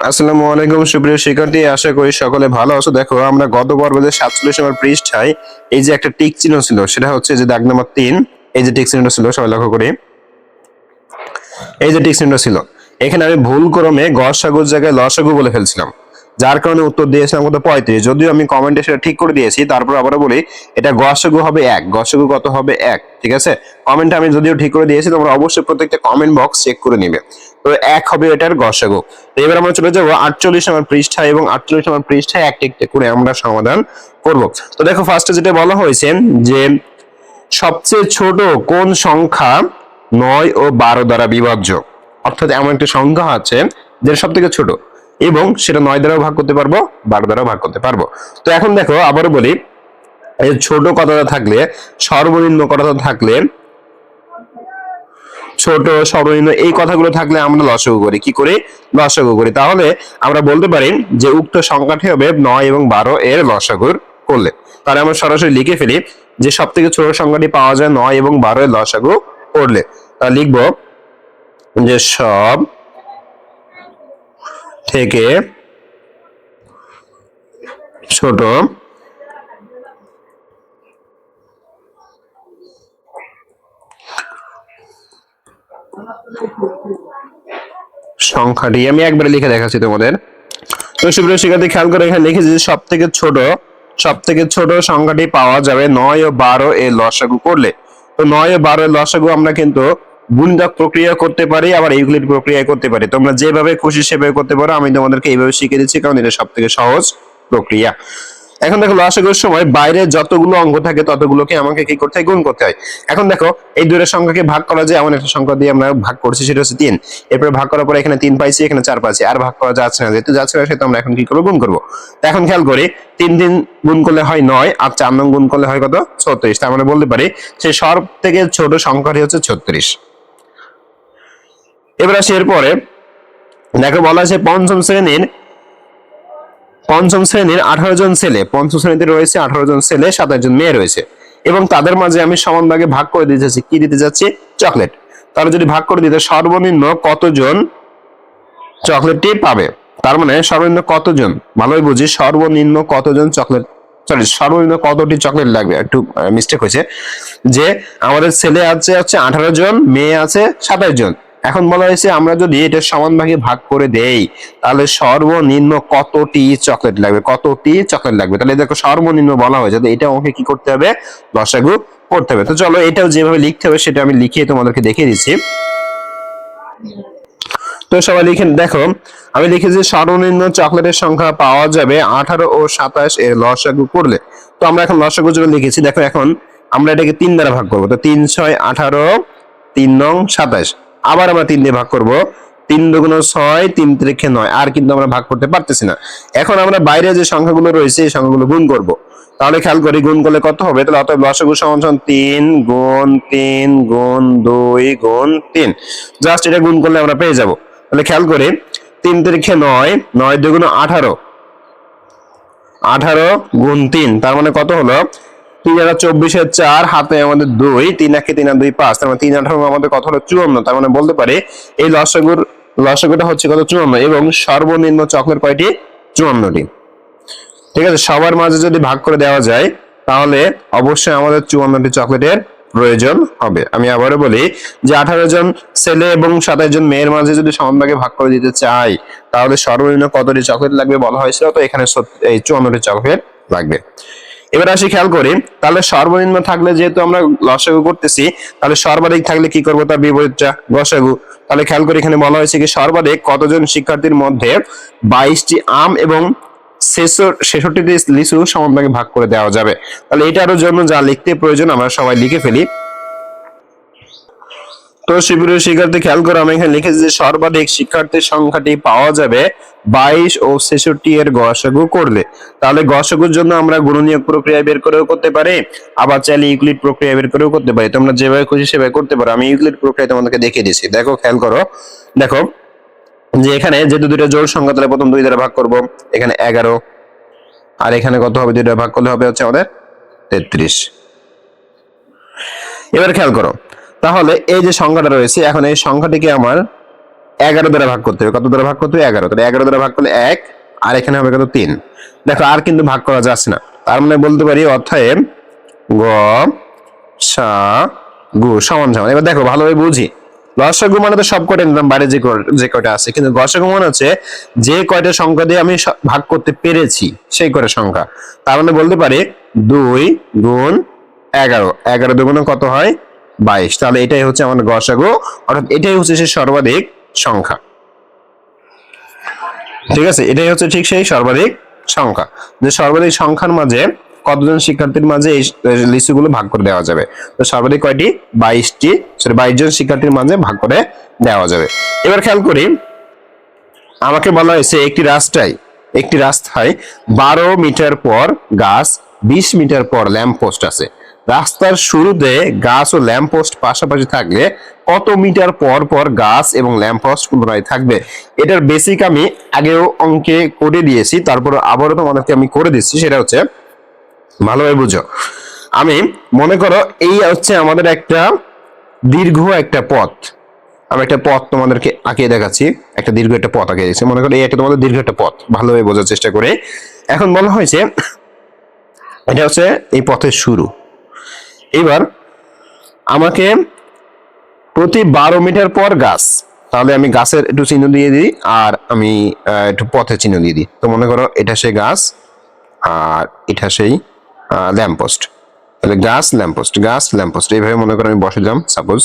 আসসালামু আলাইকুম সুপ্রিয় শিক্ষার্থী, আশা করি সকলে ভালো আছো। দেখো আমরা গত পর্বে 47 নম্বর পৃষ্ঠায় এই যে একটা টিক চিহ্ন ছিল, সেটা হচ্ছে যে দাগ নাম্বার 3। এই যে টিক চিহ্নটা ছিল, সবাই লক্ষ্য করি, এই যে টিক চিহ্নটা ছিল, এখানে আমি ভুল ক্রমে গসাগুর জায়গায় লসাগু বলে ফেলছিলাম, যার কারণে উত্তর দিয়েছিলাম কত 35। যদিও আমি কমেন্টে সেটা ঠিক করে দিয়েছি, তারপর আবারও বলি এটা গসাগু হবে 1। গসাগু কত হবে? 1। ঠিক আছে, কমেন্টে আমি যদিও ঠিক করে দিয়েছি, তোমরা অবশ্যই প্রত্যেকটা কমেন্ট বক্স চেক করে নিবে। তো 1 হবে এটার গসাগু। তো এবার আমরা চলে যাবো 48 নম্বর পৃষ্ঠা, এবং 48 নম্বর পৃষ্ঠায় একটা একটা করে আমরা সমাধান করব। তো দেখো ফার্স্টে যেটা বলা হয়েছে যে সবচেয়ে ছোট কোন সংখ্যা 9 ও 12 দ্বারা বিভাজ্য। অর্থাৎ এমন একটা সংখ্যা আছে যেটা সব থেকে ছোট এবং সেটা 9 দ্বারাও ভাগ করতে পারবো, 12 দ্বারাও ভাগ করতে পারবো। তো এখন দেখো আবারও বলি, এই ছোট কথাটা থাকলে, সর্বনিম্ন কথাটা থাকলে, ছোট সর্বনিম্ন এই কথাগুলো থাকলে আমরা লসাগু করি। কি করি? লসাগু করি। তাহলে আমরা বলতে পারি যে উক্ত সংখ্যাটি হবে 9 এবং 12 এর লসাগুর করলে। তাহলে আমরা সরাসরি লিখে ফেলি যে সব থেকে ছোট সংখ্যাটি পাওয়া যায় 9 এবং 12 এর লসাগু করলে। তাহলে লিখবো যে সব থেকে ছোট সংখ্যাটি, আমি একবারে লিখে দেখাচ্ছি তোমাদের। তো সুপ্রিয় শিক্ষার্থী খেয়াল করে এখানে লিখেছি যে সব থেকে ছোট সংখ্যাটি পাওয়া যাবে 9 ও 12 এর লসাগু করলে। তো 9 ও 12 এর লসাগু আমরা কিন্তু গুণিতক প্রক্রিয়া করতে পারি, আবার ইউক্লিড প্রক্রিয়া করতে পারি। তোমরা যেভাবে খুশি সেভাবে করতে পারো, আমি তোমাদেরকে এইভাবে শিখিয়ে দিচ্ছি কারণ এটা সব থেকে সহজ প্রক্রিয়া। এখন দেখো লসাগুর সময় বাইরে যতগুলো অঙ্ক থাকে ততগুলোকে আমাকে কি করতে হয়? গুণ করতে হয়। এখন দেখো এই দুইটা সংখ্যাকে ভাগ করা যায়, এমন একটা সংখ্যা দিয়ে আমরা ভাগ করছি, সেটা হচ্ছে 3। এরপরে ভাগ করার পরে এখানে 3 পাইছি, এখানে 4 পাইছি, আর ভাগ করা যাচ্ছে না, যেহেতু যাচ্ছে না সেটা আমরা এখন কি করবো? গুণ করবো। এখন খেয়াল করি 3 গুণ করলে হয় 9, আর 4 নং গুণ করলে হয় কত? 36। তার মানে বলতে পারি সেই সব থেকে ছোট সংখ্যাটি হচ্ছে 36। এবার আসি এরপরে, দেখো বলা আছে পঞ্চম শ্রেণীর 18 জন ছেলে, পঞ্চম শ্রেণীতে রয়েছে 18 জন ছেলে, 27 জন মেয়ে রয়েছে, এবং তাদের মাঝে আমি সমান ভাগে ভাগ করে দিতে যাচ্ছি। কি দিতে যাচ্ছি? চকলেট। তাহলে যদি ভাগ করে দিতে, সর্বনিম্ন কতজন চকলেটটি পাবে? তার মানে সর্বনিম্ন কতজন, ভালোই বুঝি, সর্বনিম্ন কতজন চকলেট, সরি সর্বনিম্ন কতটি চকলেট লাগবে, একটু মিস্টেক হয়েছে, যে আমাদের ছেলে হচ্ছে 18 জন, মেয়ে আছে 27 জন। এখন বলা হয়েছে আমরা যদি এটা সমান ভাগে ভাগ করে দেই তাহলে সর্বনিম্ন কতটি চকলেট লাগবে, কতটি চকলেট লাগবে। তাহলে দেখো সর্বনিম্ন বলা হয়েছে, এটা আমাকে কি করতে হবে? লসাগু করতে হবে। তো চলো এটাও যেভাবে লিখতে হবে সেটা আমি লিখিয়ে তোমাদেরকে দেখিয়ে দিচ্ছি। তো সবাই লিখে দেখো, আমি লিখেছি সর্বনিম্ন চকলেটের সংখ্যা পাওয়া যাবে 18 ও 27 এর লসাগু করলে। তো আমরা এখন লসাগু জন্য লিখেছি, দেখো এখন আমরা এটাকে 3 দ্বারা ভাগ করবো। তো 3 6 18, 3 নং 27, আবার আমরা 3 দিয়ে ভাগ করব। 3 দুগুণ 6, 3 তিরিখে 9, আর কিন্তু আমরা ভাগ করতে পারতেছি না। এখন আমরা বাইরে যে সংখ্যাগুলো রয়েছে এই সংখ্যাগুলো গুণ করব। তাহলে খেয়াল করি গুণ করলে কত হবে। তাহলে অতএব লসাগু সমান 3 গুণ 3 গুণ 2 গুণ 3, জাস্ট এটা গুণ করলে আমরা পেয়ে যাব। তাহলে খেয়াল করি 3 তিরিখে 9, 9 দুগুণ 18, 18 গুণ 3, তার মানে কত হলো? 3 আর 24 4, হাতে আমাদের 2, 3 একে 3 আর 2 5, তার মানে 3 18 আমাদের কত হলো? 54। তার মানে বলতে পারি এই লসাগুটা হচ্ছে কত? 54, এবং সর্বনিম্ন চকলেট কয়টি? 54টি। ঠিক আছে, সবার মাঝে যদি ভাগ করে দেওয়া যায় তাহলে অবশ্যই আমাদের 54টি চকলেটের প্রয়োজন হবে। আমি আবারও বলি যে 18 জন ছেলে এবং 27 জন মেয়ের মাঝে যদি সমান ভাগে ভাগ করে দিতে চাই তাহলে সর্বনিম্ন কতটি চকলেট লাগবে বলা হয়েছিল, তো এখানে এই 54টি চকলেট লাগবে। এবার আসি খেয়াল করি, তাহলে সর্বনিম্ন থাকলে যেহেতু আমরা লসাগু করতেছি, তাহলে সর্বাধিক থাকলে কি করবো? তার বিপরীতটা গসাগু। তাহলে খেয়াল করি এখানে বলা হয়েছে কি সর্বাধিক কতজন শিক্ষার্থীর মধ্যে 22টি আম এবং 66টি লিচু সমান ভাগে ভাগ করে দেওয়া যাবে। তাহলে এটারও জন্য যা লিখতে প্রয়োজন আমরা সবাই লিখে ফেলি। তো সুপ্রিয় শিক্ষার্থী খেয়াল করো, আমি এখানে লিখেছি যে সর্বাধিক শিক্ষার্থীর সংখ্যাটি পাওয়া যাবে 22 ও 66 এর গসাগু করলে। তাহলে গসাগুর জন্য আমরা গুণনীয়ক প্রক্রিয়া বের করেও করতে পারি, আবার চাইলে ইউক্লিড প্রক্রিয়া বের করেও করতে পারি। তোমরা যেভাবে খুশি সেভাবে করতে পারো। আমি ইউক্লিড প্রক্রিয়া তোমাদেরকে দেখিয়ে দিচ্ছি। দেখো খেয়াল করো, দেখো যে এখানে যেহেতু দুইটা জোড় সংখ্যা, তাহলে প্রথম 2 দ্বারা ভাগ করব, এখানে 11, আর এখানে কত হবে? 2 দ্বারা ভাগ করলে হবে হচ্ছে আমাদের 33। এবার খেয়াল করো, তাহলে এই যে সংখ্যাটা রয়েছে, এখন এই সংখ্যাটিকে আমার 11 দ্বারা ভাগ করতে হবে। কত দ্বারা ভাগ করতে হবে? 11। তাহলে 11 দ্বারা ভাগ করলে 1, আর এখানে হবে কত? 3। দেখো আর কিন্তু ভাগ করা যাচ্ছে না, তার মানে বলতে পারি অতএব গ সা গু সমান সমান। এবার দেখো ভালোভাবে বুঝি, লসাগু মানে তো সব কয়টা নিলাম, বাইরে যে কয়টা আছে, কিন্তু গসাগু মানে হচ্ছে যে কয়টা সংখ্যা দিয়ে আমি ভাগ করতে পেরেছি সেই কয়টা সংখ্যা। তার মানে বলতে পারি 2 গুণ 11, 11 দুগুণে কত হয়? 22। তাহলে এটাই হচ্ছে আমাদের গসাগু, অর্থাৎ এটাই হচ্ছে সেই সর্বাধিক সংখ্যা। ঠিক আছে, এটাই হচ্ছে ঠিক সেই সর্বাধিক সংখ্যা, যে সর্বাধিক সংখ্যার মাঝে কতজন শিক্ষার্থীর মাঝে এই লিচুগুলো ভাগ করে দেওয়া যাবে। তো সর্বাধিক কয়টি? 22 জন শিক্ষার্থীর মাঝে ভাগ করে দেওয়া যাবে। এবার খেয়াল করি, আমাকে বলা হয়েছে একটি রাস্তায় 12 মিটার পর গাছ, 20 মিটার পর ল্যাম্প পোস্ট আছে। রাস্তার শুরুতে গাছ ও ল্যাম্প পোস্ট পাশাপাশি থাকলে কত মিটার পর পর গাছ এবং ল্যাম্প পোস্ট পুনরায় থাকবে? এটার বেসিক আমি আগেও অঙ্কে করে দিয়েছি, তারপর আবারও তোমাদেরকে আমি করে দিচ্ছি। সেটা হচ্ছে ভালোভাবে বুঝো। আমি মনে করো এই হচ্ছে আমাদের একটা দীর্ঘ একটা পথ, আমি একটা পথ তোমাদেরকে আঁকিয়ে দেখাচ্ছি, একটা দীর্ঘ একটা পথ আঁকিয়ে দিচ্ছি। মনে করো এই একটা তোমাদের দীর্ঘ একটা পথ, ভালোভাবে বোঝার চেষ্টা করে। এখন বলা হয়েছে এটা হচ্ছে এই পথের শুরু। এবার আমাকে প্রতি 12 মিটার পর গাছ, তাহলে আমি গাছের একটু চিহ্ন দিয়ে দিই, আর আমি একটু পথের চিহ্ন দিয়ে দিই। তো মনে করো এটা সেই গাছ, আর এটা সেই ল্যাম্পপোস্ট। তাহলে গাছ ল্যাম্পপোস্ট, গাছ ল্যাম্পপোস্ট, এইভাবে মনে করো আমি বসে দিলাম সাপোজ।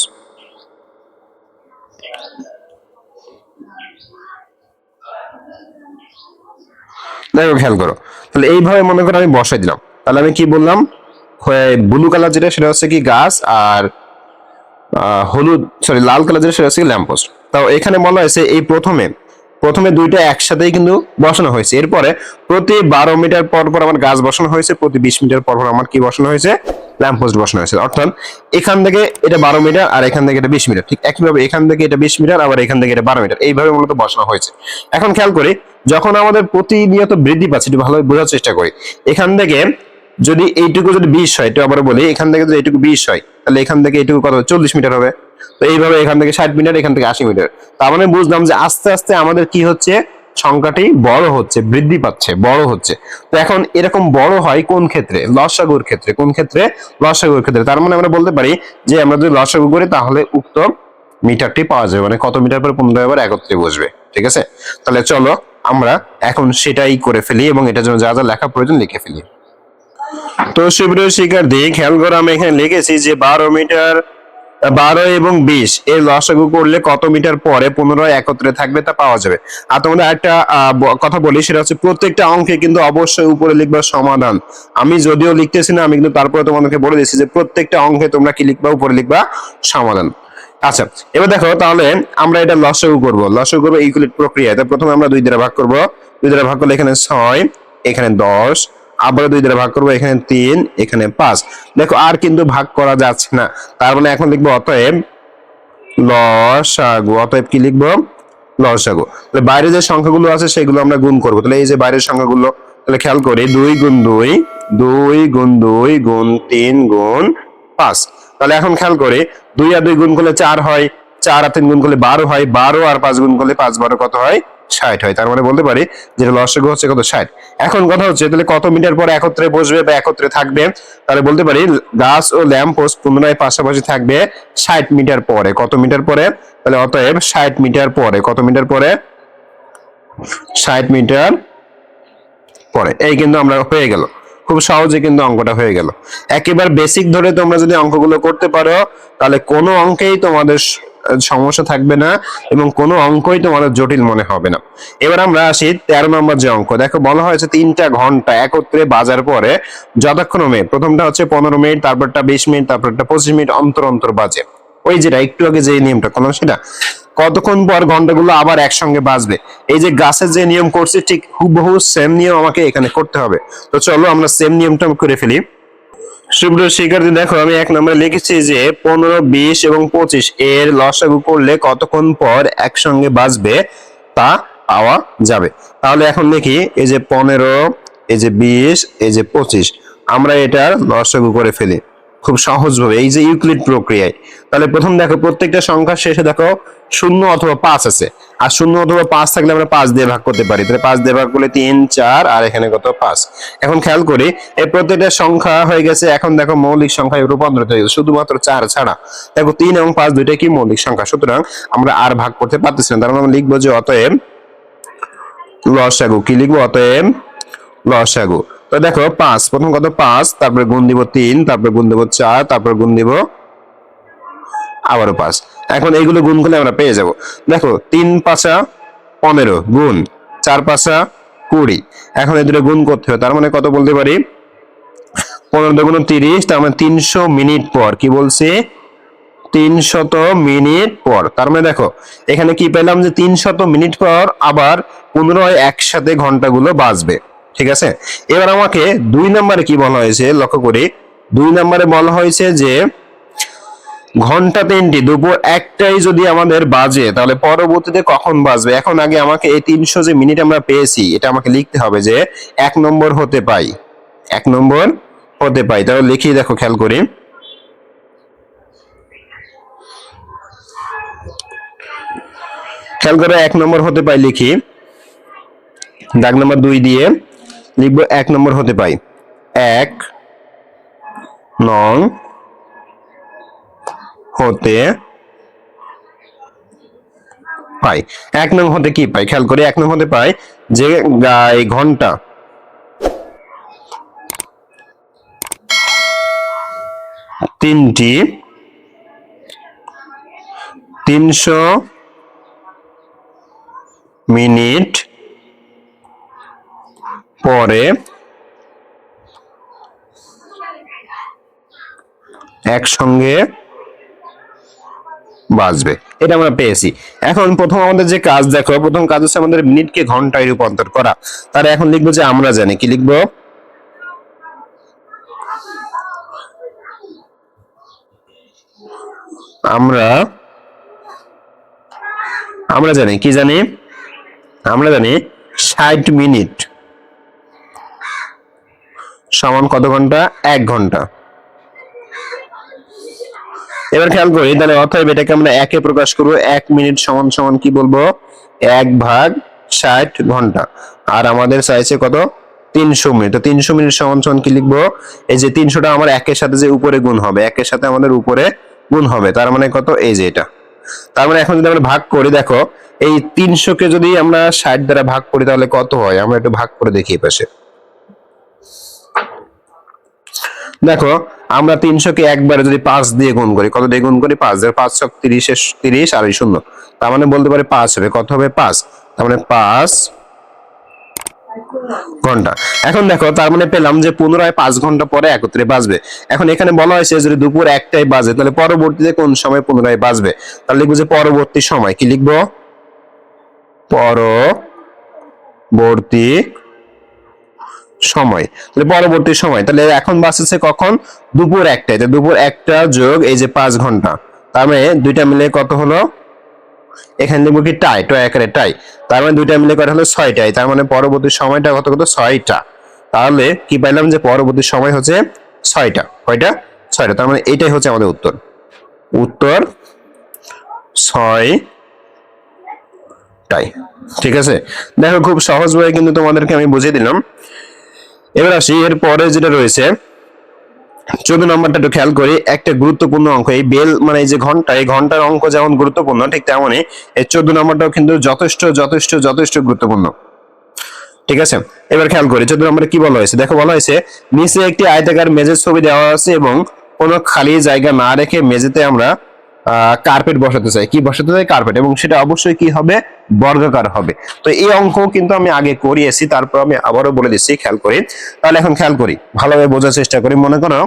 দেখো খেয়াল করো, তাহলে এইভাবে মনে করো আমি বসাই দিলাম। তাহলে আমি কি বললাম? ব্লু কালার যেটা সেটা হচ্ছে কি গাছ, আর লাল কালার যেটা সেটা হচ্ছে ল্যাম্পপোস্ট। তাও এখানে বলা হয়েছে এই প্রথমে দুইটা একসাথেই কিন্তু বসানো হয়েছে। এরপরে প্রতি 12 মিটার পর পর আমার গাছ বসানো হয়েছে, প্রতি 20 মিটার পর পর আমার কি বসানো হয়েছে? ল্যাম্পপোস্ট বসানো হয়েছে। অর্থাৎ এখান থেকে এটা 12 মিটার, আর এখান থেকে এটা 20 মিটার। ঠিক একইভাবে এখান থেকে এটা 20 মিটার, আবার এখান থেকে এটা 12 মিটার, এইভাবে মূলত বসানো হয়েছে। এখন খেয়াল করি, যখন আমাদের প্রতিনিয়ত বৃদ্ধি পাচ্ছে, একটু ভালোভাবে বোঝার চেষ্টা করি। এখান থেকে যদি এইটুকু যদি 20 হয়, একটু আবার বলি, এখান থেকে যদি এইটুকু 20 হয়, তাহলে এখান থেকে এইটুকু কত? 40 মিটার হবে। তো এইভাবে এখান থেকে 60 মিটার, এখান থেকে 80 মিটার। তার মানে বুঝলাম যে আস্তে আস্তে আমাদের কি হচ্ছে? সংখ্যাটি বড় হচ্ছে, বৃদ্ধি পাচ্ছে, বড় হচ্ছে। তো এখন এরকম বড় হয় কোন ক্ষেত্রে? লসাগুর ক্ষেত্রে। কোন ক্ষেত্রে? লসাগুর ক্ষেত্রে। তার মানে আমরা বলতে পারি যে আমরা যদি লসাগু করি তাহলে উক্ত মিটারটি পাওয়া যাবে, মানে কত মিটার পরে পুনরায় আবার একত্রে বসবে। ঠিক আছে, তাহলে চলো আমরা এখন সেটাই করে ফেলি, এবং এটার জন্য যা যা লেখা প্রয়োজন লিখে ফেলি। তো সুপ্রিয় শিক্ষার্থী, খেয়াল করে আমি এখানে লিখেছি যে 12 এবং 20 এর লসাগু করলে কত মিটার পরে পুনরায় একত্রে থাকবে তা পাওয়া যাবে। আর তোমাদের একটা কথা বলি, সেটা হচ্ছে প্রত্যেকটা অঙ্কে কিন্তু অবশ্যই উপরে লিখবা সমাধান। আমি যদিও লিখতেছি না, আমি কিন্তু তারপরে তোমাদেরকে বলে দিচ্ছি যে প্রত্যেকটা অঙ্কে তোমরা কি লিখবা? উপরে লিখবা সমাধান। আচ্ছা, এবার দেখো, তাহলে আমরা এটা লসাগু করব ইকুয়াল প্রক্রিয়ায়। তো প্রথমে আমরা 2 দ্বারা ভাগ করব। 2 দ্বারা ভাগ করলে এখানে 6, এখানে 10, আবার 2 দ্বারা ভাগ করবো, এখানে 3, এখানে 5। দেখো আর কিন্তু ভাগ করা যাচ্ছে না, তার মানে এখন লিখবো অতএব লসাগু। অতএব কি লিখবো? লসাগু। তাহলে বাইরে যে সংখ্যাগুলো আছে সেগুলো আমরা গুণ করবো। তাহলে এই যে বাইরের সংখ্যাগুলো, তাহলে খেয়াল করি 2 গুণ 2, 2 গুণ 2 গুণ 3 গুণ 5। তাহলে এখন খেয়াল করি 2 আর 2 গুণ করলে 4 হয়, 4 আর 3 গুণ করলে 12 হয়, 12 আর 5 গুণ করলে 5 12 কত হয়? 60 হয়। তার মানে বলতে পারি যে লসাগু হচ্ছে কত? 60। এখন কথা হচ্ছে তাহলে কত মিটার পর একত্রে বসবে বা একত্রে থাকবে? তাহলে বলতে পারি গাছ ও ল্যাম্প পোস্ট পুনরায় পাশাপাশি থাকবে 60 মিটার পরে। কত মিটার পরে? তাহলে অতএব 60 মিটার পরে। কত মিটার পরে? 60 মিটার পরে। এই কিন্তু আমরা হয়ে গেল, খুব সহজে কিন্তু অঙ্কটা হয়ে গেল। একেবারে বেসিক ধরে তোমরা যদি অঙ্কগুলো করতে পারো, তাহলে কোনো অঙ্কেই তোমাদের সমস্যা থাকবে না, এবং কোনো অঙ্কই তোমাদের জটিল মনে হবে না। এবার আমরা আসি 13 নম্বর যে অঙ্ক। দেখো বলা হয়েছে 3টা ঘন্টা একত্রে বাজার পরে যথাক্রমে প্রথমটা হচ্ছে 15 মিনিট, তারপরটা 20 মিনিট, তারপরটা 25 মিনিট অন্তর অন্তর বাজে। ওই যেটা একটু আগে যে নিয়মটা করলাম সেটা। কতক্ষণ পর ঘন্টাগুলো আবার একসঙ্গে বাজবে? এই যে গাছের যে নিয়ম করছি ঠিক হুবহু সেম নিয়ম আমাকে এখানে করতে হবে। তো চলো আমরা সেম নিয়মটা করে ফেলি। সুপ্রিয় শিক্ষার্থী, দেখো আমি 1 নম্বরে লিখেছি যে 15, 20 এবং 25 এর লসাগু করলে কতক্ষণ পর একসঙ্গে বাজবে তা পাওয়া যাবে। তাহলে এখন দেখি এই যে 15, এই যে 20, এই যে 25, আমরা এটার লসাগু করে ফেলি। খুব সহজভাবে, এই যে ইউক্লিড প্রক্রিয়ায়। তাহলে প্রথম দেখো প্রত্যেকটা সংখ্যার শেষে দেখো 0 অথবা 5 আছে, আর 0 অথবা 5 থাকলে আমরা 5 দিয়ে ভাগ করতে পারি। তাহলে 5 দিয়ে ভাগ করলে 3 4, আর এখানে কত 5। এখন খেয়াল করি এই প্রত্যেকটা সংখ্যা হয়ে গেছে, এখন দেখো মৌলিক সংখ্যায় রূপান্তরিত হয়ে গেছে শুধুমাত্র 4 ছাড়া। দেখো 3 এবং 5 দুইটাই কি মৌলিক সংখ্যা, সুতরাং আমরা আর ভাগ করতে পারতেছি না। তার মানে আমরা লিখবো যে অতএব লসাগু। কি লিখবো? অতএব লসাগু। তো দেখো 5, প্রথম কত 5, তারপরে গুণ দিব 3, তারপরে গুণ দিব 4, তারপরে গুণ দিব আবারও 5। এখন এইগুলো গুণ করলে আমরা পেয়ে যাব। দেখো 3 5 15 গুণ 4 5 20। এখন এই দুটো গুণ করতে হবে, তার মানে কত বলতে পারি? 15 গুণ 30, তার মানে 300 মিনিট পর। কি বলছি? 300 মিনিট পর। তার মানে দেখো এখানে কি পেলাম যে 300 মিনিট পর আবার পুনরায় একসাথে ঘন্টাগুলো বাজবে। ঠিক আছে, এবার আমাকে 2 নম্বরে কি বলা হয়েছে লক্ষ্য করি। 2 নম্বরে বলা হয়েছে যে ঘন্টা 3টি দুপুর 1টায় যদি আমাদের বাজে তাহলে পরবর্তীতে কখন বাজবে। এখন আগে আমাকে এই 300 যে মিনিট আমরা পেয়েছি এটা আমাকে লিখতে হবে যে 1 নম্বর হতে পাই, 1 নম্বর হতে পাই। তাহলে লিখি, দেখো খেয়াল করি। খেয়াল করে 1 নম্বর হতে পাই লিখি, দাগ নাম্বার 2 দিয়ে লিখবো 1 নম্বর হতে পাই। 1 নং হতে পাই। 1 নং হতে কি পাই? খেয়াল করি 1 নং হতে পাই যে এই ঘন্টা তিনটি 300 মিনিট পরে একসঙ্গে বাজবে। এটা আমরা পেয়েছি। এখন প্রথম আমাদের যে কাজ, দেখো প্রথম কাজ হচ্ছে আমাদের মিনিটকে ঘন্টায় রূপান্তর করা। তাহলে এখন লিখবো যে আমরা জানি। কি লিখবো? আমরা জানি। কি জানি? আমরা জানি 60 মিনিট সমান কত ঘন্টা? 1 ঘন্টা। এবার খেয়াল করি, তাহলে অতএব এটাকে আমরা একে প্রকাশ করবো। 1 মিনিট সমান সমান কি বলবো? 1/60 ঘন্টা। আর আমাদের চাইছে কত? 300 মিনিট। তো 300 মিনিট সমান সমান কি লিখবো? এই যে 300টা আমার একের সাথে যে উপরে গুণ হবে, একের সাথে আমাদের উপরে গুণ হবে, তার মানে কত? এই যে এটা। তার মানে এখন যদি আমরা ভাগ করি, দেখো এই 300কে যদি আমরা 60 দ্বারা ভাগ করি তাহলে কত হয়? আমরা একটু ভাগ করে দেখি পাশে। দেখো আমরা 300কে একবারে যদি 5 দিয়ে গুণ করি, কত দিয়ে গুণ করি? 5 দিয়ে। 5 ছক 30, 30 আর 0, তার মানে বলতে পারি 5 হবে। কত হবে? 5। তার মানে 5 ঘন্টা। এখন দেখো তার মানে পেলাম যে পুনরায় 5 ঘন্টা পরে একত্রে বাজবে। এখন এখানে বলা হয়েছে যদি দুপুর 1টায় বাজে তাহলে পরবর্তীতে কোন সময় পুনরায় বাজবে? তাহলে লিখবো যে পরবর্তী সময়। কি লিখবো? পরবর্তী সময়। তাহলে পরবর্তী সময়, তাহলে এখন বাজছে কখন? দুপুর 1টায়। দুপুর 1টা যোগ এই যে 5 ঘন্টা, তার মানে দুইটা মিলে কত হলো? এখানে লিখবো কি? টাই, টয় আকারে টাই। তার মানে দুইটা মিলে কত হলো? 6টায়। তার মানে পরবর্তী সময়টা কত? 6টা। তাহলে কি পাইলাম যে পরবর্তী সময় হচ্ছে 6টা। কয়টা? 6টা। তার মানে এটাই হচ্ছে আমাদের উত্তর। উত্তর 6টাই। ঠিক আছে, দেখো খুব সহজভাবে কিন্তু তোমাদেরকে আমি বুঝিয়ে দিলাম। এবার আসি এর পরে যেটা রয়েছে 14 নম্বরটা একটু খেয়াল করি। একটা গুরুত্বপূর্ণ অঙ্ক, এই বেল মানে এই যে ঘন্টা, এই ঘন্টার অঙ্ক যেমন গুরুত্বপূর্ণ ঠিক তেমনই এই 14 নম্বরটাও কিন্তু যথেষ্ট যথেষ্ট যথেষ্ট গুরুত্বপূর্ণ। ঠিক আছে, এবার খেয়াল করি 14 নম্বরে কি বলা হয়েছে। দেখো বলা হয়েছে নিচে একটি আয়তাকার মেঝের ছবি দেওয়া আছে এবং কোনো খালি জায়গা না রেখে মেঝেতে আমরা কার্পেট বসাতে চাই। কি বসাতে চাই? কার্পেট। এবং সেটা অবশ্যই কি হবে? বর্গাকার হবে। তো এই অঙ্ক কিন্তু আমি আগে করিয়েছি, তারপর আমি আবারও বলে দিচ্ছি, খেয়াল করি। তাহলে এখন খেয়াল করি, ভালোভাবে বোঝার চেষ্টা করি। মনে করো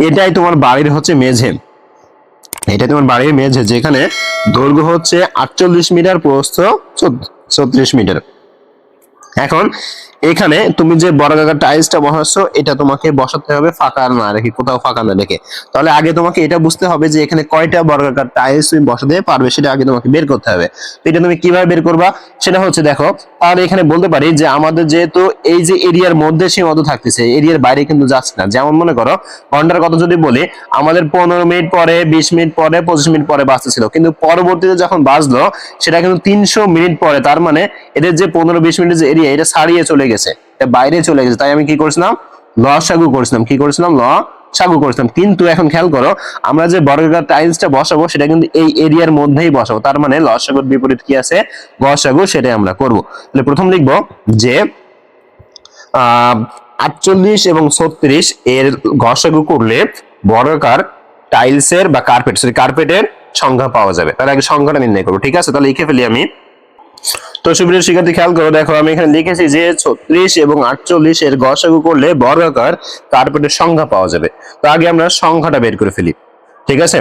এটাই তোমার বাড়ির হচ্ছে মেঝে, এটা তোমার বাড়ির মেঝে, যেখানে দৈর্ঘ্য হচ্ছে 48 মিটার, প্রস্থ 34 মিটার। এখন এখানে তুমি যে বর্গাকার টাইলসটা বসাচ্ছো এটা তোমাকে বসাতে হবে ফাঁকা না রেখে, কোথাও ফাঁকা না রেখে। তাহলে আগে তোমাকে এটা বুঝতে হবে যে এখানে কয়টা বর্গাকার টাইলস তুমি বসাতে পারবে, সেটা আগে তোমাকে বের করতে হবে। তো এটা তুমি কিভাবে বের করবা সেটা হচ্ছে দেখো, তাহলে এখানে বলতে পারি যে আমাদের যেহেতু এই যে এরিয়ার মধ্যে সীমাবদ্ধ থাকতেছে, এরিয়ার বাইরে কিন্তু যাচ্ছে না। যেমন মনে করো ঘন্টার কথা যদি বলি, আমাদের 15 মিনিট পরে, 20 মিনিট পরে, 25 মিনিট পরে বাজতেছিল, কিন্তু পরবর্তীতে যখন বাজলো সেটা কিন্তু 300 মিনিট পরে। তার মানে এদের যে 15-20 মিনিটের যে এরিয়া, এটা ছাড়িয়ে চলে গেছে, এটা বাইরে চলে গেছে। তাই আমি কি করছিলাম, লসাগু করছিলাম। কি করছিলাম, লসাগু করছিলাম। কিন্তু এখন খেয়াল করো, আমরা যে বর্গাকার টাইলসটা বসাবো সেটা কিন্তু এই এরিয়ার মধ্যেই বসাবো। তার মানে লসাগুর বিপরীত কি আছে, গসাগু, সেটাই আমরা করব। তাহলে প্রথম লিখবো যে 48 এবং 36 এর গসাগু করলে বর্গাকার টাইলসের বা কার্পেটের সংখ্যা পাওয়া যাবে। তাহলে আগে সংখ্যাটা নির্ণয় করবো, ঠিক আছে? তাহলে লিখে ফেলি আমি। তো সুপ্রিয় শিক্ষার্থী খেয়াল করো, দেখো আমি এখানে লিখেছি যে 36 এবং 48 এর গসাগু করলে বর্গাকার কার্পেটের সংখ্যা পাওয়া যাবে। তো আগে আমরা সংখ্যাটা বের করে ফেলি, ঠিক আছে?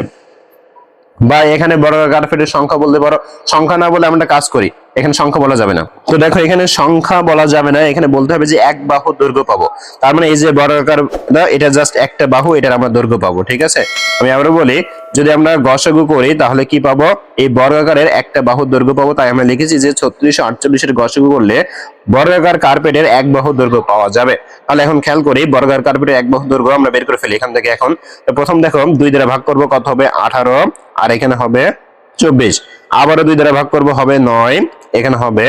বা এখানে বর্গাকার কার্পেটের সংখ্যা বলতে পারো, সংখ্যা না বলে আমরা কাজ করি, এখানে সংখ্যা বলা যাবে না। তো দেখো এখানে সংখ্যা বলা যাবে না, এখানে বলতে হবে যে এক বাহু দৈর্ঘ্য পাবো। তার মানে এই যে বর্গাকার, এটা জাস্ট একটা বাহু, এটার আমরা দৈর্ঘ্য পাবো, ঠিক আছে? আমি আবারও বলি, যদি আমরা গসাগু করি তাহলে কি পাবো, এই বর্গাকারের একটা বাহুর দৈর্ঘ্য পাবো। তাই আমরা লিখেছি যে 36 ও 48 এর গসাগু করলে বর্গাকার কার্পেটের এক বাহু দৈর্ঘ্য পাওয়া যাবে। তাহলে এখন খেয়াল করি, বর্গাকার কার্পেটের এক বাহু দৈর্ঘ্য আমরা বের করে ফেলি এখান থেকে। এখন প্রথম দেখো 2 দ্বারা ভাগ করব, কত হবে, 18, আর এখানে হবে 24। আবারও 2 দ্বারা ভাগ করব, হবে 9, এখানে হবে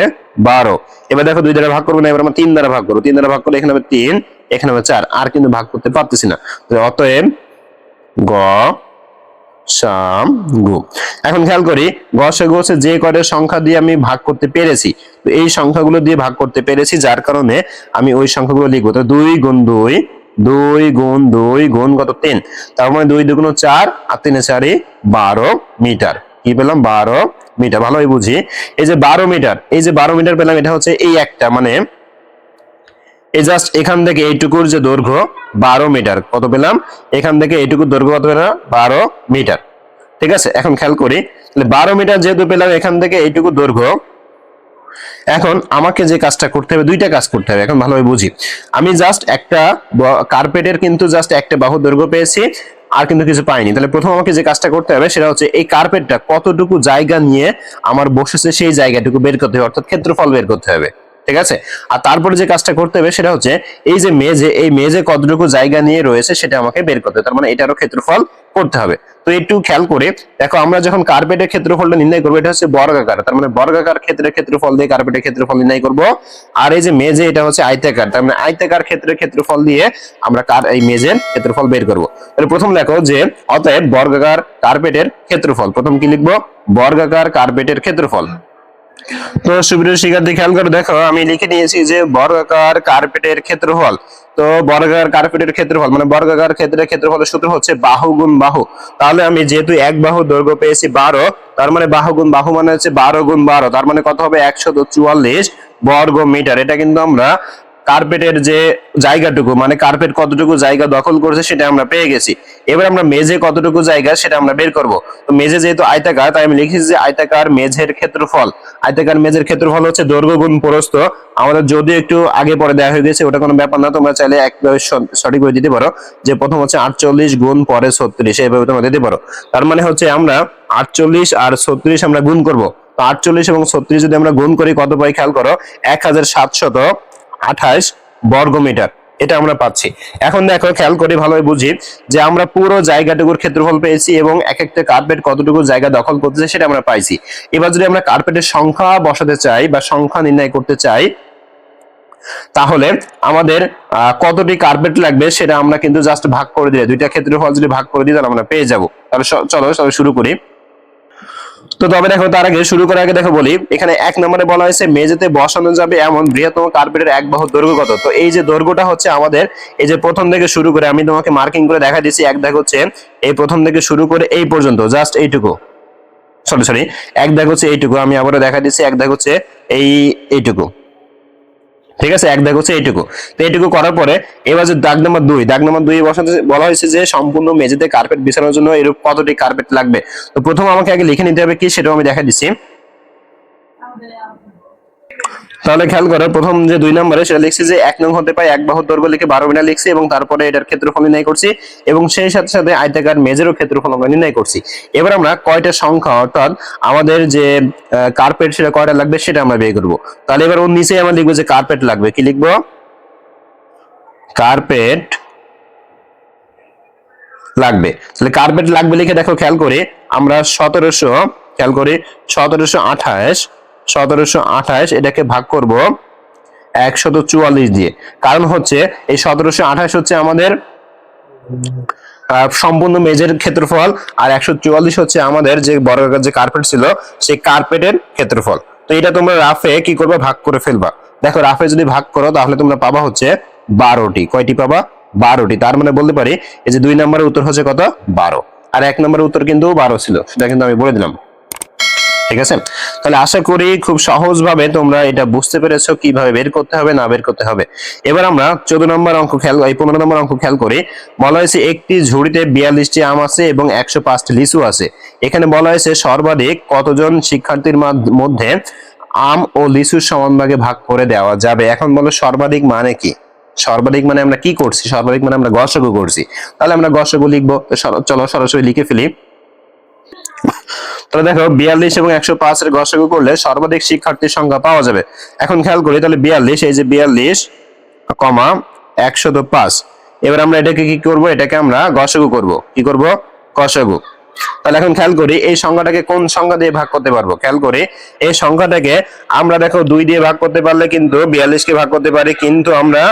12। এবার দেখো 2 দ্বারা ভাগ করবো না, এবার আমরা 3 দ্বারা ভাগ করবো। 3 দ্বারা ভাগ করলে এখানে হবে 3, এখানে হবে 4। আর কিন্তু ভাগ করতে পারতেছি না, অতএব গ গসাগু। এখন খেয়াল করি, গসাগু হচ্ছে যে কয়টা সংখ্যা দিয়ে আমি ভাগ করতে পেরেছি, তো এই সংখ্যাগুলো দিয়ে ভাগ করতে পেরেছি, যার কারণে আমি ওই সংখ্যাগুলো লিখবো। তো 2 গুণ 2, 2 গুণ 2 গুণ কত, 3। তার মানে 2 2 4 আর 3 4, 12 মিটার। কি পেলাম, 12 মিটার। ভালোই বুঝি, এই যে 12 মিটার, এই যে 12 মিটার পেলাম, এটা হচ্ছে এই একটা, মানে এই জাস্ট এখান থেকে এইটুকুর যে দৈর্ঘ্য 12 মিটার। কত পেলাম, এখান থেকে এইটুকুর দৈর্ঘ্য কত পেলাম, 12 মিটার, ঠিক আছে? এখন খেয়াল করি, তাহলে 12 মিটার যেহেতু পেলাম এখান থেকে এইটুকু দৈর্ঘ্য, এখন আমাকে যে কাজটা করতে হবে, দুইটা কাজ করতে হবে। এখন ভালোভাবে বুঝি, আমি জাস্ট একটা কার্পেটের কিন্তু জাস্ট একটা বাহু দৈর্ঘ্য পেয়েছি, আর কিন্তু কিছু পাইনি। তাহলে প্রথম আমাকে যে কাজটা করতে হবে সেটা হচ্ছে এই কার্পেটটা কতটুকু জায়গা নিয়ে আমার বসেছে সেই জায়গাটুকু বের করতে হবে, অর্থাৎ ক্ষেত্রফল বের করতে হবে, ঠিক আছে? আর তারপরে যে কাজটা করতে হবে সেটা হচ্ছে এই যে মেঝে, এই মেঝে কতটুকু জায়গা নিয়ে রয়েছে সেটা আমাকে বের করতে হবে। তার মানে এটারও ক্ষেত্রফল করতে হবে। তো একটু খেয়াল করে দেখো, আমরা যখন কার্পেটের ক্ষেত্রফলটা নির্ণয় করবো, এটা হচ্ছে বর্গাকার, তার মানে বর্গাকার ক্ষেত্রের ক্ষেত্রফল দিয়ে কার্পেটের ক্ষেত্রফল নির্ণয় করব। আর এই যে মেঝে, এটা হচ্ছে আয়তাকার, তার মানে আয়তাকার ক্ষেত্রের ক্ষেত্রফল দিয়ে আমরা এই মেঝের ক্ষেত্রফল বের করব। তাহলে প্রথম দেখো যে অতএব বর্গাকার কার্পেটের ক্ষেত্রফল, প্রথম কি লিখবো, বর্গাকার কার্পেটের ক্ষেত্রফল। তো সুপ্রিয় শিক্ষার্থী খেয়াল করে দেখো, আমি লিখে নিয়েছি যে বর্গাকার কার্পেটের ক্ষেত্রফল। তো বর্গাকার কার্পেটের ক্ষেত্রফল মানে বর্গাকার ক্ষেত্রের ক্ষেত্রফলের সূত্র হচ্ছে বাহু গুণ বাহু। তাহলে আমি যেহেতু এক বাহু দৈর্ঘ্য পেয়েছি 12, তার মানে বাহু গুণ বাহু মানে হচ্ছে 12 গুণ 12, তার মানে কত হবে, 144 বর্গ মিটার। এটা কিন্তু আমরা কার্পেটের যে জায়গাটুকু, মানে কার্পেট কতটুকু জায়গা দখল করেছে সেটা আমরা পেয়ে গেছি। এবার আমরা মেঝে কতটুকু জায়গা সেটা আমরা বের করব। তো মেঝে যেহেতু আয়তাকার, তাই আমি লিখেছি যে আয়তাকার মেঝের ক্ষেত্রফল। আয়তাকার মেঝের ক্ষেত্রফল হচ্ছে দৈর্ঘ্য গুণ প্রস্থ। আমাদের যদিও একটু আগে পরে দেওয়া হয়ে গেছে, ওটা কোনো ব্যাপার না, তোমরা চাইলে একভাবে সঠিক করে দিতে পারো, যে প্রথম হচ্ছে 48 গুণ পরে 36, এইভাবে তোমরা দিতে পারো। তার মানে হচ্ছে আমরা 48 আর 36 আমরা গুণ করব। তো 48 এবং 36 যদি আমরা গুণ করি কত পাই, খেয়াল করো, 1728 বর্গ মিটার, এটা আমরা পাচ্ছি। এখন দেখো খেয়াল করে ভালোভাবে বুঝি যে আমরা পুরো জায়গাটুকুর ক্ষেত্রফল পেয়েছি এবং এক একটা কার্পেট কতটুকু জায়গা দখল করতেছে সেটা আমরা পাইছি। এবার যদি আমরা কার্পেটের সংখ্যা বসাতে চাই বা সংখ্যা নির্ণয় করতে চাই, তাহলে আমাদের কতটি কার্পেট লাগবে সেটা আমরা কিন্তু জাস্ট ভাগ করে দিলে, দুইটা ক্ষেত্রফল যদি ভাগ করে দিই তাহলে আমরা পেয়ে যাব। তাহলে চলো সবাই শুরু করি। তো তবে দেখো, তার আগে শুরু করার আগে দেখো বলি, এখানে 1 নম্বরে বলা হয়েছে মেঝেতে বসানো যাবে এমন বৃহত্তম কার্পেটের এক বাহুর দৈর্ঘ্য কত। তো এই যে দৈর্ঘ্যটা হচ্ছে আমাদের, এই যে প্রথম থেকে শুরু করে আমি তোমাকে মার্কিং করে দেখা দিচ্ছি, এক দাগ হচ্ছে এই প্রথম থেকে শুরু করে এই পর্যন্ত, জাস্ট এইটুকু, সরি এক দাগ হচ্ছে এইটুকু, আমি আবারও দেখা দিচ্ছি, এক দাগ হচ্ছে এইটুকু, ঠিক আছে? এক দাগ হচ্ছে এইটুকু। তো এইটুকু করার পরে এবার যে দাগ নাম্বার 2, দাগ নাম্বার 2 বসাতে বলা হয়েছে যে সম্পূর্ণ মেঝেতে কার্পেট বিছানোর জন্য এরূপ কতটি কার্পেট লাগবে। তো প্রথম আমাকে আগে লিখে নিতে হবে কি, সেটাও আমি দেখা দিচ্ছি। তাহলে খেয়াল করো, প্রথম যে 2 নম্বরে সেটা লিখছি যে 1 নং হতে পাই এক বাহুর দৈর্ঘ্য লিখে 12 মিটার লিখছি এবং তারপরে এটার ক্ষেত্রফল নির্ণয় করছি এবং সেই সাথে সাথে আয়তাকার মেজেরও ক্ষেত্রফল আমরা নির্ণয় করছি। এবার আমরা কয়টা সংখ্যা অর্থাৎ আমাদের যে কার্পেট সেটা কয়টা লাগবে সেটা আমরা বের করব। তাহলে এবার ওর নিচে আমরা লিখবো যে কার্পেট লাগবে, কি লিখবো? কার্পেট লাগবে। তাহলে কার্পেট লাগবে লিখে দেখো, খেয়াল করে আমরা 1700, খেয়াল করে 1728 এটাকে ভাগ করব 144 দিয়ে। কারণ হচ্ছে এই 1728 হচ্ছে আমাদের সম্পূর্ণ মেজের ক্ষেত্রফল আর 144 হচ্ছে আমাদের যে বর্গাকার যে কার্পেট ছিল সেই কার্পেটের ক্ষেত্রফল। তো এটা তোমরা রাফে কি করবে, ভাগ করে ফেলবা। দেখো রাফে যদি ভাগ করো তাহলে তোমরা পাবা হচ্ছে 12টি। কয়টি পাবা? 12টি। তার মানে বলতে পারি এই যে 2 নম্বরের উত্তর হচ্ছে কত? 12। আর 1 নম্বরের উত্তর কিন্তু 12 ছিল, সেটা কিন্তু আমি বলে দিলাম। ঠিক আছে, তাহলে আশা করি খুব সহজভাবে তোমরা এটা বুঝতে পেরেছো কিভাবে বের করতে হবে না বের করতে হবে। এবার আমরা 14 নম্বর অঙ্ক খেয়াল, এই 15 নম্বর অঙ্ক খেয়াল করি। বলা হয়েছে একটি ঝুড়িতে 42টি আম আছে এবং 105টি লিচু আছে। এখানে বলা হয়েছে সর্বাধিক কতজন শিক্ষার্থীর মধ্যে আম ও লিচুর সমান ভাগে ভাগ করে দেওয়া যাবে। এখন বলো সর্বাধিক মানে কি? সর্বাধিক মানে আমরা কি করছি? সর্বাধিক মানে আমরা গসাগু করছি। তাহলে আমরা গসাগু লিখবো। চলো সরাসরি লিখে ফেলি। তাহলে দেখো 42 এবং 105 এর গসাগু করলে সর্বাধিক শিক্ষার্থীর সংখ্যা পাওয়া যাবে। এখন খেয়াল করি, তাহলে 42, এই যে 42 কমা 105। এবার আমরা এটাকে কি করব? এটাকে আমরা গসাগু করব। কি করব? গসাগু। তাহলে এখন খেয়াল করি এই সংখ্যাটাকে কোন সংখ্যা দিয়ে ভাগ করতে পারবো। খেয়াল করি এই সংখ্যাটাকে আমরা দেখো 2 দিয়ে ভাগ করতে পারলে কিন্তু 42 কে ভাগ করতে পারি, কিন্তু আমরা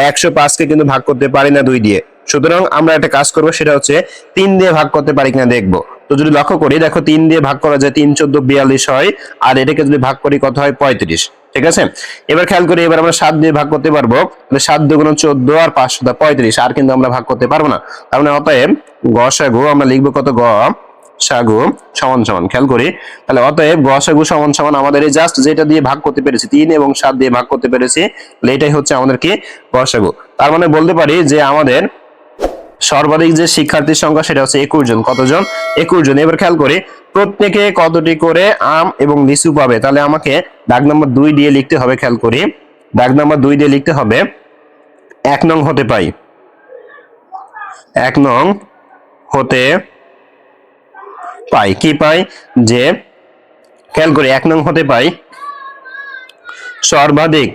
105 কে কিন্তু ভাগ করতে পারি না 2 দিয়ে। সুতরাং আমরা একটা কাজ করব, সেটা হচ্ছে 3 দিয়ে ভাগ করতে পারি কিনা দেখবো। তো যদি লক্ষ্য করি দেখো 3 দিয়ে ভাগ করা যায়, 3 14 42 হয়, আর এটাকে যদি ভাগ করি কত হয়? 35। ঠিক আছে, এবার খেয়াল করি এবার আমরা 7 দিয়ে ভাগ করতে পারবো। তাহলে 7 দুগুণ 14 আর 5 7 35, আর কিন্তু আমরা ভাগ করতে পারবো না। তার মানে অতএব গসাগু আমরা লিখবো কত? সাগু সমান সমান, খেয়াল করি তাহলে অতএব গসাগু সমান সমান আমাদের এই জাস্ট যেটা দিয়ে ভাগ করতে পেরেছি 3 এবং 7 দিয়ে ভাগ করতে পেরেছি, এটাই হচ্ছে আমাদের কি? গসাগু। তার মানে বলতে পারি যে আমাদের সর্বাধিক যে শিক্ষার্থীর সংখ্যা সেটা হচ্ছে 21 জন। কতজন? 21 জন। এবার খেয়াল করি প্রত্যেকে কতটি করে আম এবং লিচু পাবে। তাহলে আমাকে দাগ নম্বর 2 দিয়ে লিখতে হবে। খেয়াল করি দাগ নম্বর 2 দিয়ে লিখতে হবে 1 নং হতে পাই, 1 নং হতে পাই, কি পাই? যে খেয়াল করি 1 নং হতে পাই সর্বাধিক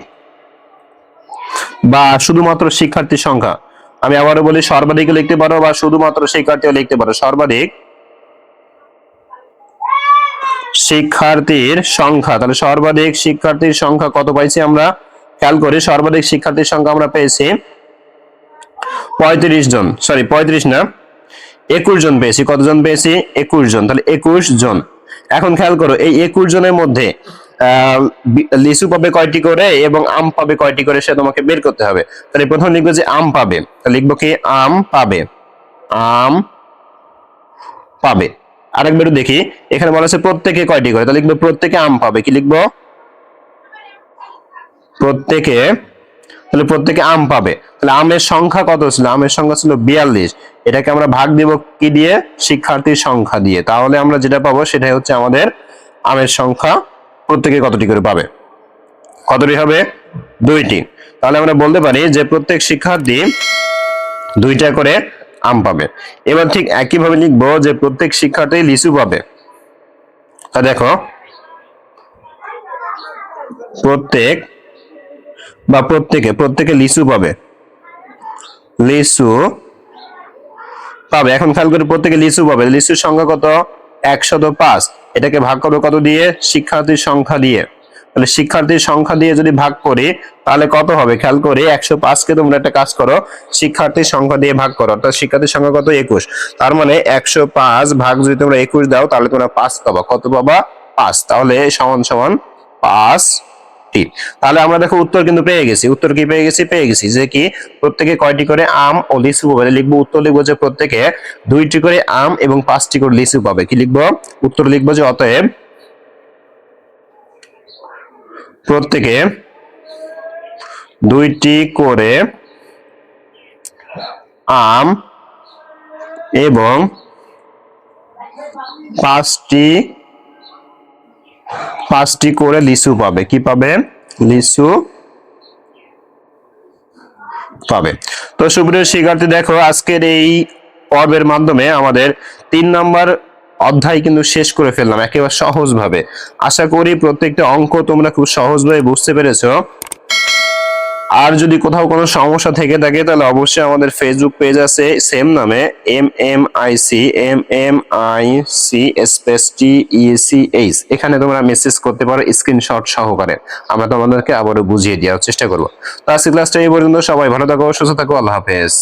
বা শুধুমাত্র শিক্ষার্থীর সংখ্যা। আমি আবারও বলি সর্বাধিক লিখতে পারো বা শুধুমাত্র শিক্ষার্থীও লিখতে পারো। সর্বাধিক শিক্ষার্থীর সংখ্যা। তাহলে সর্বাধিক শিক্ষার্থীর সংখ্যা কত পাইছি আমরা? খেয়াল করি সর্বাধিক শিক্ষার্থীর সংখ্যা আমরা পেয়েছি 35 জন, সরি 35 না 21 জন পেয়েছি। কতজন পেয়েছি? 21 জন। তাহলে 21 জন। এখন খেয়াল করো এই 21 জনের মধ্যে লিচু পাবে কয়টি করে এবং আম পাবে কয়টি করে সে তোমাকে বের করতে হবে। তাহলে প্রথম লিখবো যে আম পাবে, তাহলে লিখবো কি? আম পাবে, আম পাবে। আরেকবার দেখি এখানে বলা আছে প্রত্যেকে কয়টি করে, তাহলে লিখবো প্রত্যেকে আম পাবে। কি লিখবো? প্রত্যেকে, তাহলে প্রত্যেকে আম পাবে। তাহলে আমের সংখ্যা কত ছিল? আমের সংখ্যা ছিল 42। এটাকে আমরা ভাগ দিব কি দিয়ে? শিক্ষার্থীর সংখ্যা দিয়ে। তাহলে আমরা যেটা পাবো সেটাই হচ্ছে আমাদের আমের সংখ্যা। প্রত্যেকে কতটি করে পাবে? কতটি হবে? 2টি। তাহলে আমরা বলতে পারি যে প্রত্যেক শিক্ষার্থী 2টা করে আম পাবে। এবার ঠিক একইভাবে লিখবো যে প্রত্যেক শিক্ষার্থী লিচু পাবে। তা দেখো প্রত্যেক বা প্রত্যেকে লিচু পাবে, লিচু পাবে। এখন খেয়াল করে প্রত্যেকে লিচু পাবে, লিচুর সংখ্যা কত? 105। এটাকে ভাগ করবো কত দিয়ে? শিক্ষার্থীর সংখ্যা দিয়ে। তাহলে শিক্ষার্থীর সংখ্যা দিয়ে যদি ভাগ করি তাহলে কত হবে? খেয়াল করে 105 কে তোমরা একটা কাজ করো, শিক্ষার্থীর সংখ্যা দিয়ে ভাগ করো, অর্থাৎ শিক্ষার্থীর সংখ্যা কত? 21। তার মানে 105 ভাগ যদি তোমরা 21 দাও তাহলে তোমরা 5 পাবা। কত পাবা? 5। তাহলে সমান সমান 5। তাহলে আমরা দেখো উত্তর কিন্তু পেয়ে গেছি। উত্তর কি পেয়ে গেছি? পেয়ে গেছি যে কি প্রত্যেকে কয়টি করে আম ও লিচু পাবে। লিখবো উত্তর লিখবো যে প্রত্যেকে 2টি করে আম এবং 5টি করে লিচু পাবে। কি লিখবো? উত্তর লিখবো যে অতএব প্রত্যেকে 2টি করে আম এবং 5টি করে লিচু পাবে। কি পাবে? লিচু পাবে। তো সুপ্রিয় শিক্ষার্থী দেখো আজকের এই পর্বের মাধ্যমে আমাদের 3 নম্বর অধ্যায় কিন্তু শেষ করে ফেললাম একেবারে সহজভাবে। আশা করি প্রত্যেকটা অঙ্ক তোমরা খুব সহজভাবে বুঝতে পেরেছো। আর যদি কোথাও কোনো সমস্যা থেকে থাকে তাহলে অবশ্যই আমাদের ফেসবুক পেজ আছে সেম নামে MMIC স্পেস TECH, এখানে তোমরা মেসেজ করতে পারো স্ক্রিনশট সহকারে, আমরা তোমাদেরকে আবারও বুঝিয়ে দেওয়ার চেষ্টা করবো। তো আজকে ক্লাসটা এই পর্যন্ত, সবাই ভালো থাকো, সুস্থ থাকো, আল্লাহ হাফেজ।